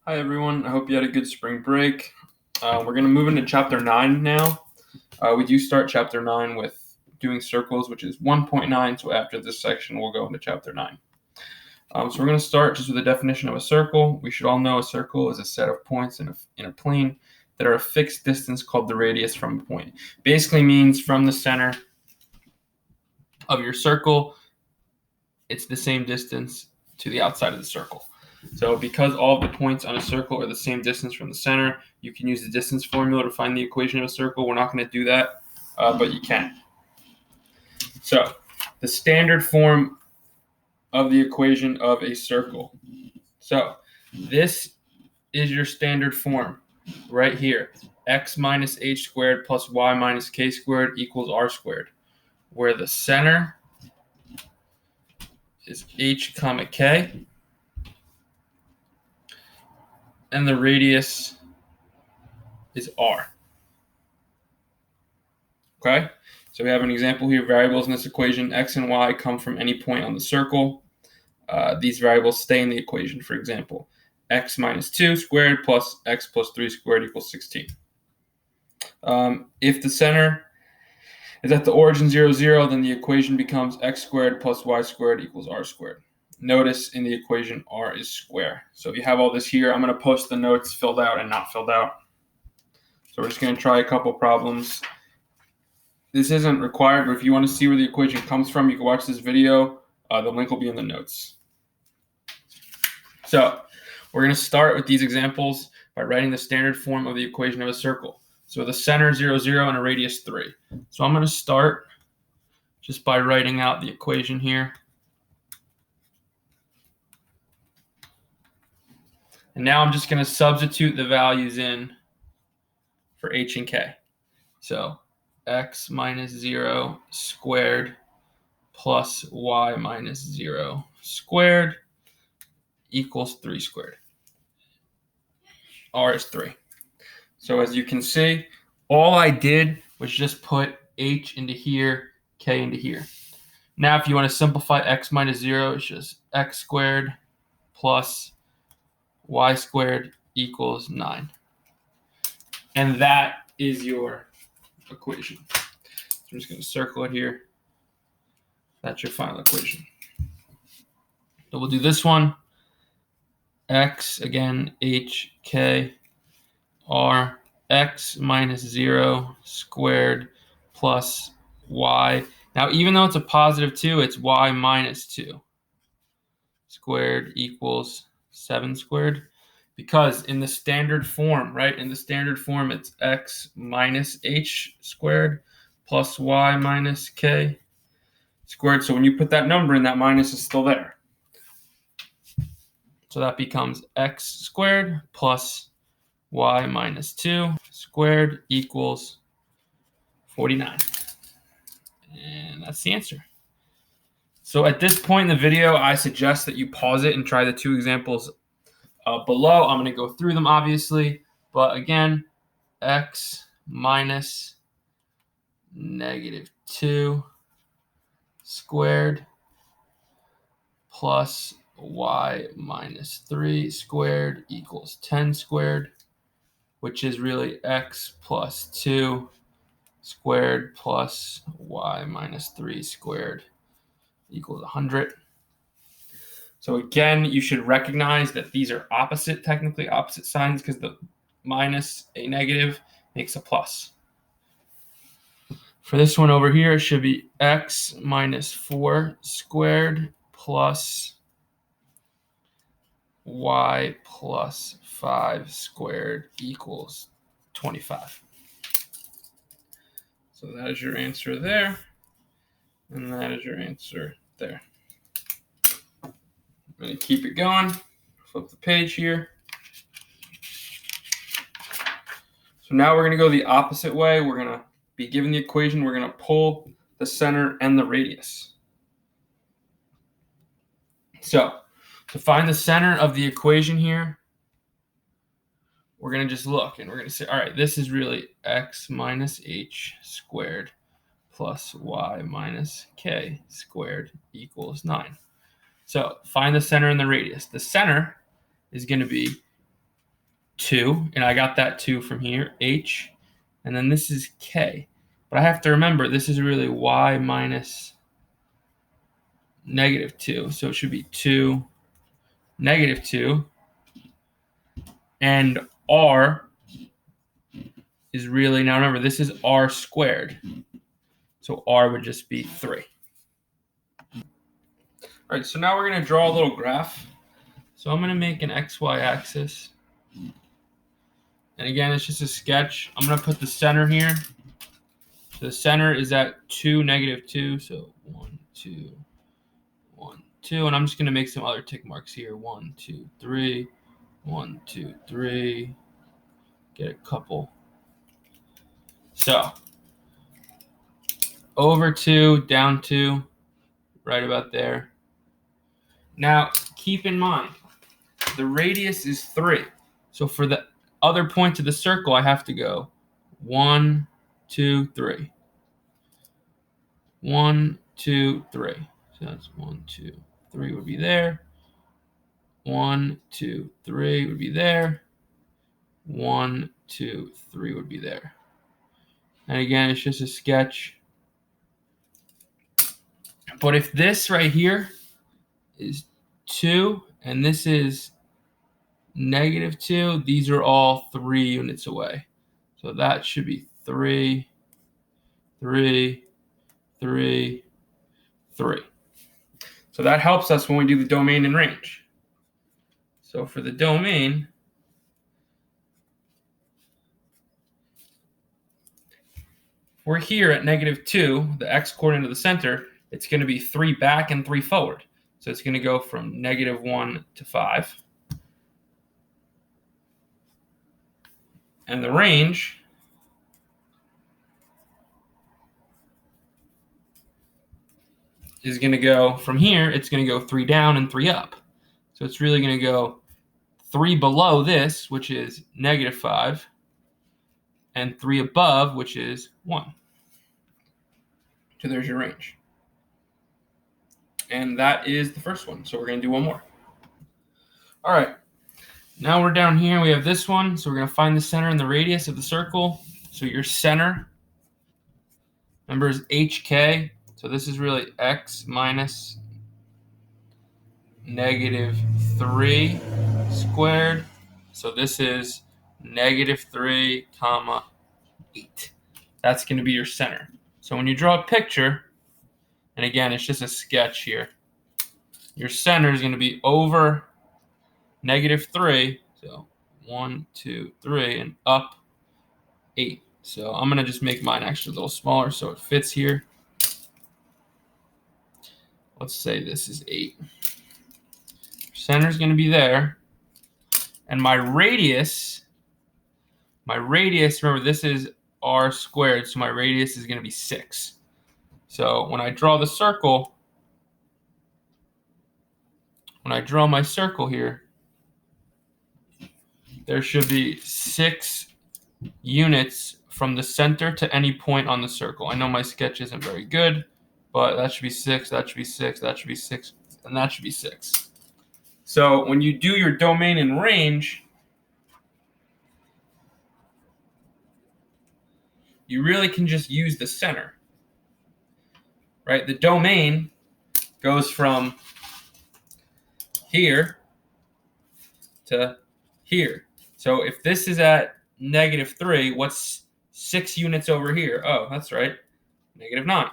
Hi everyone, I hope you had a good spring break. We're going to move into chapter 9 now. We do start chapter 9 with doing circles, which is 1.9, so after this section we'll go into chapter 9. So we're going to start just with a definition of a circle. We should all know a circle is a set of points in a plane that are a fixed distance called the radius from a point. Basically means from the center of your circle, it's the same distance to the outside of the circle. So because all of the points on a circle are the same distance from the center, you can use the distance formula to find the equation of a circle. We're not going to do that, but you can. So the standard form of the equation of a circle. So this is your standard form right here. X minus h squared plus y minus k squared equals r squared, where the center is h comma k, and the radius is r. Okay, so we have an example here. Variables in this equation, x and y, come from any point on the circle. These variables stay in the equation. For example, x minus 2 squared plus x plus 3 squared equals 16. If the center is at the origin 0, 0, then the equation becomes x squared plus y squared equals r squared. Notice in the equation r is square. So if you have all this here, I'm going to post the notes filled out and not filled out. So we're just going to try a couple problems. This isn't required, but if you want to see where the equation comes from, you can watch this video. The link will be in the notes. So we're going to start with these examples by writing the standard form of the equation of a circle. So the center 0, 0 and a radius 3. So I'm going to start just by writing out the equation here. And now I'm just going to substitute the values in for h and k. So x minus 0 squared plus y minus 0 squared equals 3 squared. R is 3. So as you can see, all I did was just put h into here, k into here. Now if you want to simplify x minus 0, it's just x squared plus y squared equals 9. And that is your equation. So I'm just going to circle it here. That's your final equation. So we'll do this one. X, again, h, k, r, x minus 0 squared plus y. Now, even though it's a positive 2, it's y minus 2 squared equals 7 squared. Because in the standard form, right, in the standard form, it's x minus h squared plus y minus k squared. So when you put that number in, that minus is still there. So that becomes x squared plus y minus 2 squared equals 49. And that's the answer. So at this point in the video, I suggest that you pause it and try the two examples below. I'm going to go through them, obviously. But again, x minus negative 2 squared plus y minus 3 squared equals 10 squared, which is really x plus 2 squared plus y minus 3 squared equals 100. So again, you should recognize that these are technically opposite signs, because the minus a negative makes a plus. For this one over here, it should be x minus 4 squared plus y plus 5 squared equals 25. So that is your answer there, and that is your answer there. I'm going to keep it going. Flip the page here. So now we're going to go the opposite way. We're going to be given the equation. We're going to pull the center and the radius. So to find the center of the equation here, we're going to just look, and we're going to say, all right, this is really x minus h squared plus y minus k squared equals 9. So find the center and the radius. The center is going to be 2, and I got that 2 from here, h, and then this is k. But I have to remember this is really y minus -2, so it should be 2, -2, and r is really, now remember, this is r squared, so r would just be 3. All right, so now we're going to draw a little graph. So I'm going to make an xy axis. And again, it's just a sketch. I'm going to put the center here. So the center is at 2, -2. So 1, 2, 1, 2. And I'm just going to make some other tick marks here. 1, 2, 3. 1, 2, 3. Get a couple. So over 2, down 2, right about there. Now, keep in mind, the radius is 3. So for the other point of the circle, I have to go 1, 2, 3. 1, 2, 3. So that's 1, 2, 3 would be there. 1, 2, 3 would be there. 1, 2, 3 would be there. And again, it's just a sketch. But if this right here is 2 and this is -2, these are all 3 units away. So that should be 3, 3, 3, 3. So that helps us when we do the domain and range. So for the domain, we're here at -2, the x coordinate of the center, it's going to be 3 back and 3 forward. So it's going to go from -1 to 5. And the range is going to go from here, it's going to go 3 down and 3 up. So it's really going to go 3 below this, which is -5, and 3 above, which is 1. So there's your range. And that is the first one. So we're going to do one more. All right. Now we're down here. We have this one. So we're going to find the center and the radius of the circle. So your center, remember, is HK. So this is really x minus -3 squared. So this is -3, 8. That's going to be your center. So when you draw a picture, and again, it's just a sketch here, your center is going to be over -3. So 1, 2, 3, and up 8. So I'm going to just make mine actually a little smaller so it fits here. Let's say this is 8. Center is going to be there. And my radius, remember, this is r squared, so my radius is going to be 6. So when I draw the circle, when I draw my circle here, there should be 6 units from the center to any point on the circle. I know my sketch isn't very good, but that should be 6, that should be 6, that should be 6, and that should be 6. So when you do your domain and range, you really can just use the center, right? The domain goes from here to here. So if this is at -3, what's 6 units over here? Oh, that's right, -9.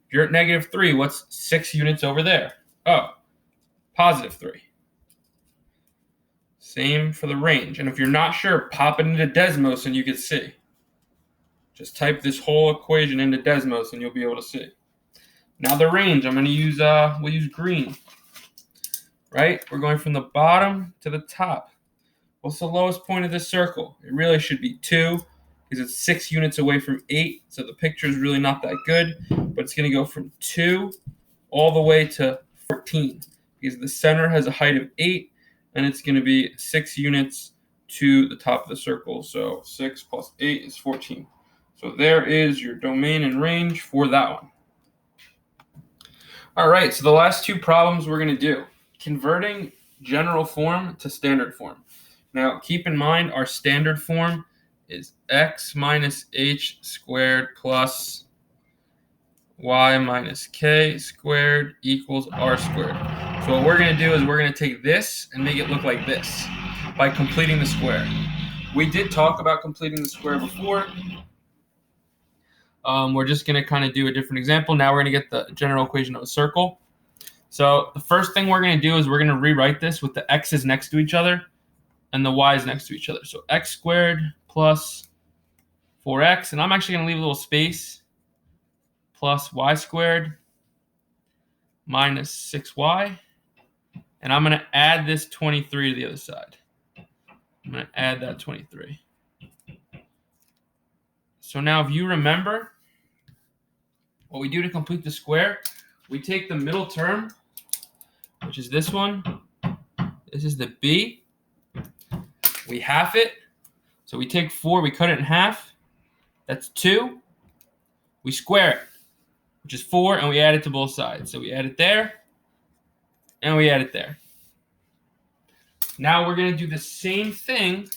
If you're at -3, what's 6 units over there? Oh, +3. Same for the range. And if you're not sure, pop it into Desmos and you can see. Just type this whole equation into Desmos and you'll be able to see. Now the range, I'm going to use, we'll use green, right? We're going from the bottom to the top. What's the lowest point of this circle? It really should be 2 because it's 6 units away from 8. So the picture is really not that good, but it's going to go from 2 all the way to 14 because the center has a height of 8 and it's going to be 6 units to the top of the circle. So 6 plus 8 is 14. So there is your domain and range for that one. All right, so the last 2 problems we're going to do. Converting general form to standard form. Now, keep in mind our standard form is x minus h squared plus y minus k squared equals r squared. So what we're going to do is we're going to take this and make it look like this by completing the square. We did talk about completing the square before. We're just going to kind of do a different example. Now we're going to get the general equation of a circle. So the first thing we're going to do is we're going to rewrite this with the x's next to each other and the y's next to each other. So x squared plus 4x, and I'm actually going to leave a little space, plus y squared minus 6y, and I'm going to add this 23 to the other side. I'm going to add that 23. So now if you remember, what we do to complete the square, we take the middle term, which is this one. This is the b. We half it. So we take 4, we cut it in half. That's 2. We square it, which is 4, and we add it to both sides. So we add it there, and we add it there. Now we're going to do the same thing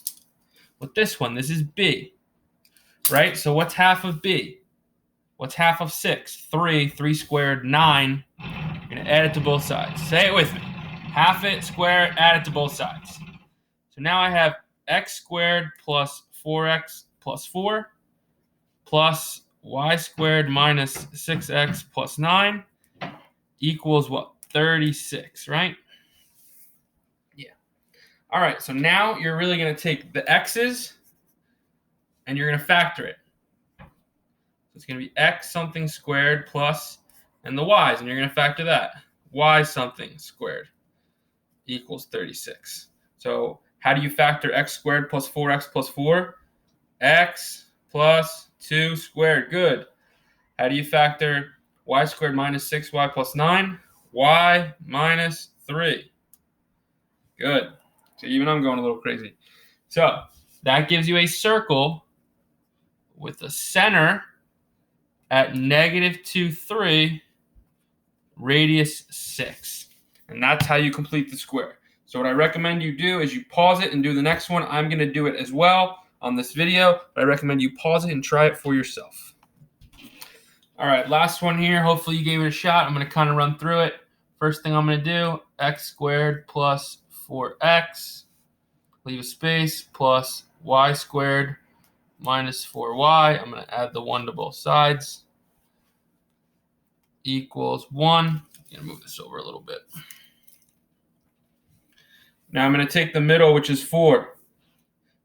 with this one. This is b, right? So what's half of b? What's half of 6? 3. 3 squared, 9. You're going to add it to both sides. Say it with me. Half it, square it, add it to both sides. So now I have x squared plus 4x plus 4 plus y squared minus 6x plus 9 equals what? 36, right? Yeah. All right, so now you're really going to take the x's and you're going to factor it. So it's going to be x something squared plus, and the y's, and you're going to factor that. Y something squared equals 36. So how do you factor x squared plus 4x plus 4? X plus 2 squared. Good. How do you factor y squared minus 6y plus 9? Y minus 3. Good. So even I'm going a little crazy. So that gives you a circle with a center at -2, 3, radius 6. And that's how you complete the square. So what I recommend you do is you pause it and do the next one. I'm going to do it as well on this video, but I recommend you pause it and try it for yourself. All right, last one here. Hopefully you gave it a shot. I'm going to kind of run through it. First thing I'm going to do, x squared plus 4x, leave a space, plus y squared minus 4y. I'm going to add the 1 to both sides, equals 1. I'm going to move this over a little bit. Now I'm going to take the middle, which is 4.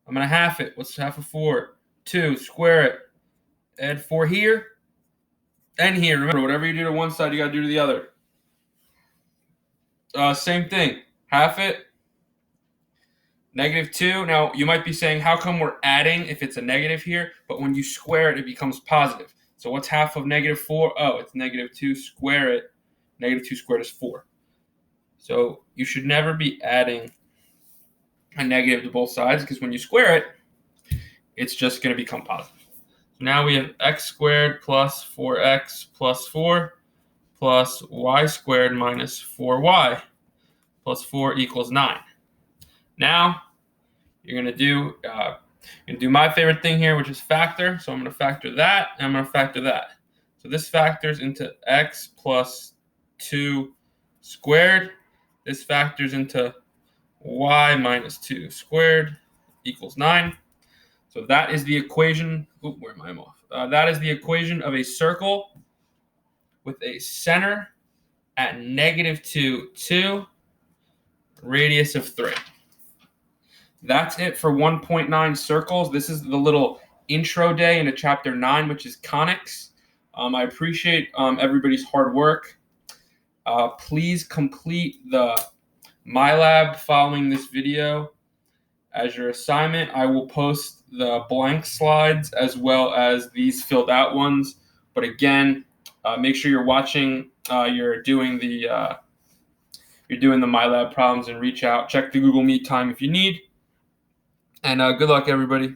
I'm going to half it. What's half of 4? 2. Square it. Add 4 here and here. Remember, whatever you do to one side, you got to do to the other. Same thing. Half it. -2. Now, you might be saying, how come we're adding if it's a negative here? But when you square it, it becomes positive. So what's half of -4? Oh, it's -2. Square it. -2 squared is 4. So you should never be adding a negative to both sides, because when you square it, it's just going to become positive. So now we have x squared plus 4x plus 4 plus y squared minus 4y plus 4 equals 9. Now you're going to do my favorite thing here, which is factor. So I'm going to factor that, and I'm going to factor that. So this factors into x plus 2 squared. This factors into y minus 2 squared equals 9. So that is the equation. Ooh, where am I off? That is the equation of a circle with a center at -2, 2, radius of 3. That's it for 1.9 circles. This is the little intro day into chapter 9, which is conics. I appreciate everybody's hard work. Please complete the MyLab following this video as your assignment. I will post the blank slides as well as these filled out ones. But again, make sure you're watching. You're doing the MyLab problems, and reach out. Check the Google Meet time if you need. And good luck, everybody.